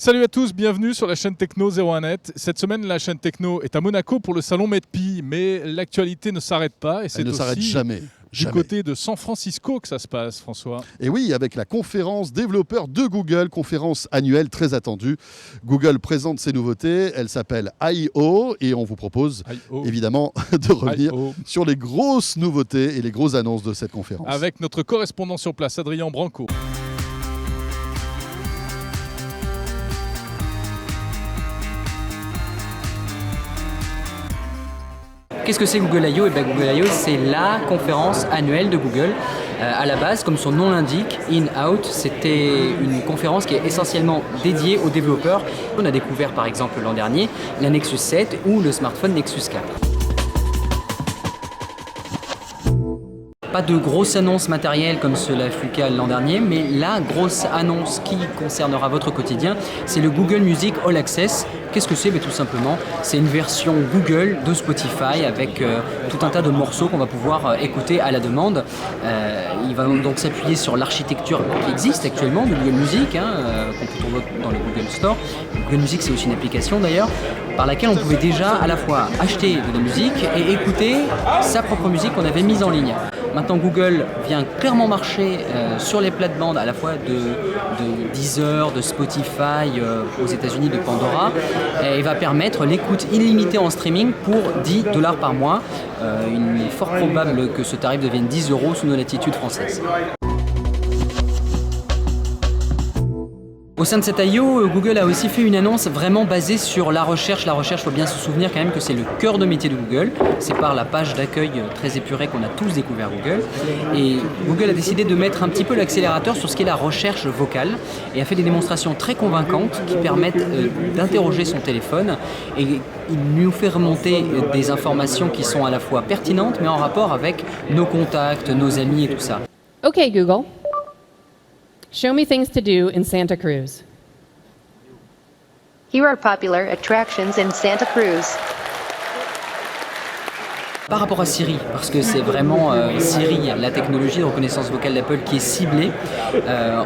Salut à tous, bienvenue sur la chaîne Techno 01net. Cette semaine, la chaîne Techno est à Monaco pour le salon MEDPI, mais l'actualité ne s'arrête pas. Et c'est Elle ne s'arrête aussi jamais. du côté de San Francisco que ça se passe, François. Et oui, avec la conférence développeurs de Google, conférence annuelle très attendue. Google présente ses nouveautés, elle s'appelle I.O. et on vous propose évidemment de revenir sur les grosses nouveautés et les grosses annonces de cette conférence. Avec notre correspondant sur place, Adrien Branco. Qu'est-ce que c'est Google I.O. Google I.O. c'est la conférence annuelle de Google. À la base, comme son nom l'indique, In-Out, c'était une conférence qui est essentiellement dédiée aux développeurs. On a découvert par exemple l'an dernier la Nexus 7 ou le smartphone Nexus 4. Pas de grosse annonce matérielle comme cela fut le cas l'an dernier, mais la grosse annonce qui concernera votre quotidien, c'est le Google Music All Access. Qu'est-ce que c'est? Tout simplement, c'est une version Google de Spotify avec tout un tas de morceaux qu'on va pouvoir écouter à la demande. Il va donc s'appuyer sur l'architecture qui existe actuellement de Google Music, qu'on peut trouver dans le Google Store. Google Music, c'est aussi une application d'ailleurs, par laquelle on pouvait déjà à la fois acheter de la musique et écouter sa propre musique qu'on avait mise en ligne. Maintenant, Google vient clairement marcher sur les plates-bandes à la fois de Deezer, de Spotify aux États-Unis, de Pandora, et va permettre l'écoute illimitée en streaming pour $10 par mois. Il est fort probable que ce tarif devienne 10 € sous nos latitudes françaises. Au sein de cette I.O., Google a aussi fait une annonce vraiment basée sur la recherche. La recherche, il faut bien se souvenir quand même que c'est le cœur de métier de Google. C'est par la page d'accueil très épurée qu'on a tous découvert Google. Et Google a décidé de mettre un petit peu l'accélérateur sur ce qu'est la recherche vocale et a fait des démonstrations très convaincantes qui permettent d'interroger son téléphone. Et il nous fait remonter des informations qui sont à la fois pertinentes mais en rapport avec nos contacts, nos amis et tout ça. OK, Google. Show me things to do in Santa Cruz. Here are popular attractions in Santa Cruz. Par rapport à Siri, parce que c'est vraiment Siri, la technologie de reconnaissance vocale d'Apple qui est ciblée,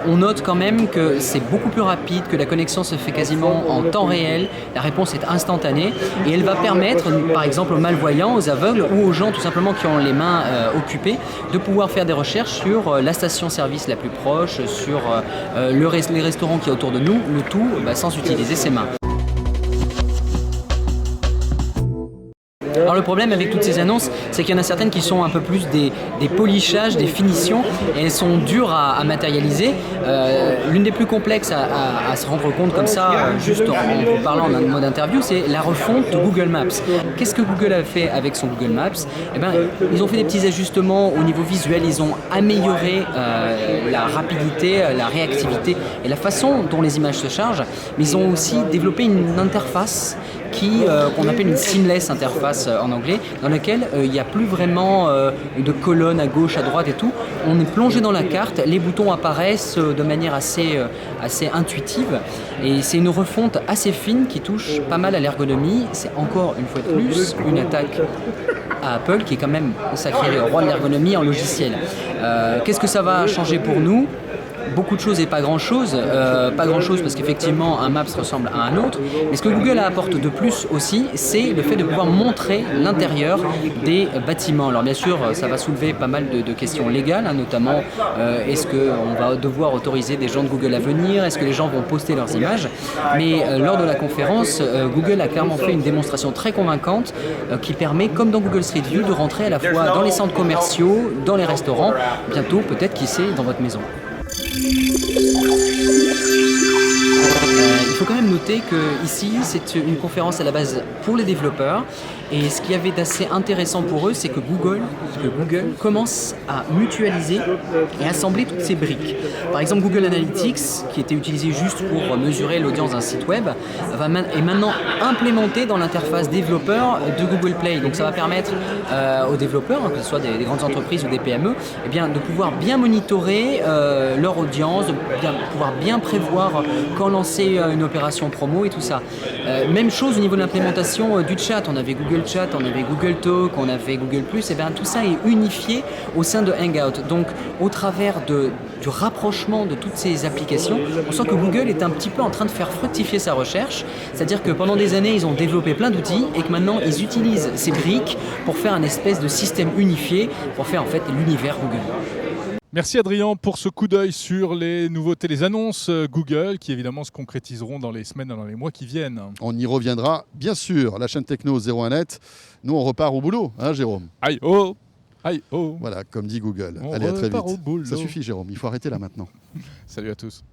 on note quand même que c'est beaucoup plus rapide, que la connexion se fait quasiment en temps réel, la réponse est instantanée et elle va permettre par exemple aux malvoyants, aux aveugles ou aux gens tout simplement qui ont les mains occupées de pouvoir faire des recherches sur la station-service la plus proche, sur les restaurants qui est autour de nous, le tout sans utiliser ses mains. Alors le problème avec toutes ces annonces, c'est qu'il y en a certaines qui sont un peu plus des polissages, des finitions, et elles sont dures à matérialiser. L'une des plus complexes à se rendre compte comme ça, juste en vous parlant d'un mode interview, c'est la refonte de Google Maps. Qu'est-ce que Google a fait avec son Google Maps? Ils ont fait des petits ajustements au niveau visuel, ils ont amélioré la rapidité, la réactivité et la façon dont les images se chargent, mais ils ont aussi développé une interface qu'on appelle une seamless interface en anglais, dans laquelle il n'y a plus vraiment de colonnes à gauche, à droite et tout. On est plongé dans la carte, les boutons apparaissent de manière assez intuitive et c'est une refonte assez fine qui touche pas mal à l'ergonomie. C'est encore une fois de plus une attaque à Apple qui est quand même sacré roi de l'ergonomie en logiciel. Qu'est-ce que ça va changer pour nous ? Beaucoup de choses et pas grand-chose. Pas grand-chose parce qu'effectivement un Maps ressemble à un autre. Mais ce que Google apporte de plus aussi, c'est le fait de pouvoir montrer l'intérieur des bâtiments. Alors bien sûr, ça va soulever pas mal de questions légales, notamment est-ce qu'on va devoir autoriser des gens de Google à venir? Est-ce que les gens vont poster leurs images? Mais lors de la conférence, Google a clairement fait une démonstration très convaincante qui permet, comme dans Google Street View, de rentrer à la fois dans les centres commerciaux, dans les restaurants, bientôt peut-être, qui sait, dans votre maison. Il faut quand même noter que ici c'est une conférence à la base pour les développeurs et ce qu'il y avait d'assez intéressant pour eux, c'est que Google commence à mutualiser et assembler toutes ces briques. Par exemple, Google Analytics, qui était utilisé juste pour mesurer l'audience d'un site web, est maintenant implémenté dans l'interface développeur de Google Play. Donc ça va permettre aux développeurs, que ce soit des grandes entreprises ou des PME, de pouvoir bien monitorer leur audience, de pouvoir bien prévoir quand lancer une opération promo et tout ça. Même chose au niveau de l'implémentation du chat. On avait Google Chat, on avait Google Talk, on avait Google+, et bien tout ça est unifié au sein de Hangout. Donc au travers du rapprochement de toutes ces applications, on sent que Google est un petit peu en train de faire fructifier sa recherche. C'est-à-dire que pendant des années, ils ont développé plein d'outils et que maintenant, ils utilisent ces briques pour faire un espèce de système unifié, pour faire en fait l'univers Google. Merci Adrien pour ce coup d'œil sur les nouveautés, les annonces Google qui évidemment se concrétiseront dans les semaines et dans les mois qui viennent. On y reviendra bien sûr. La chaîne Techno 01net, nous on repart au boulot, hein Jérôme? Aïe oh, aïe oh. Voilà, comme dit Google. On Allez, à très repart vite. au boulot. Ça suffit Jérôme, il faut arrêter là maintenant. Salut à tous.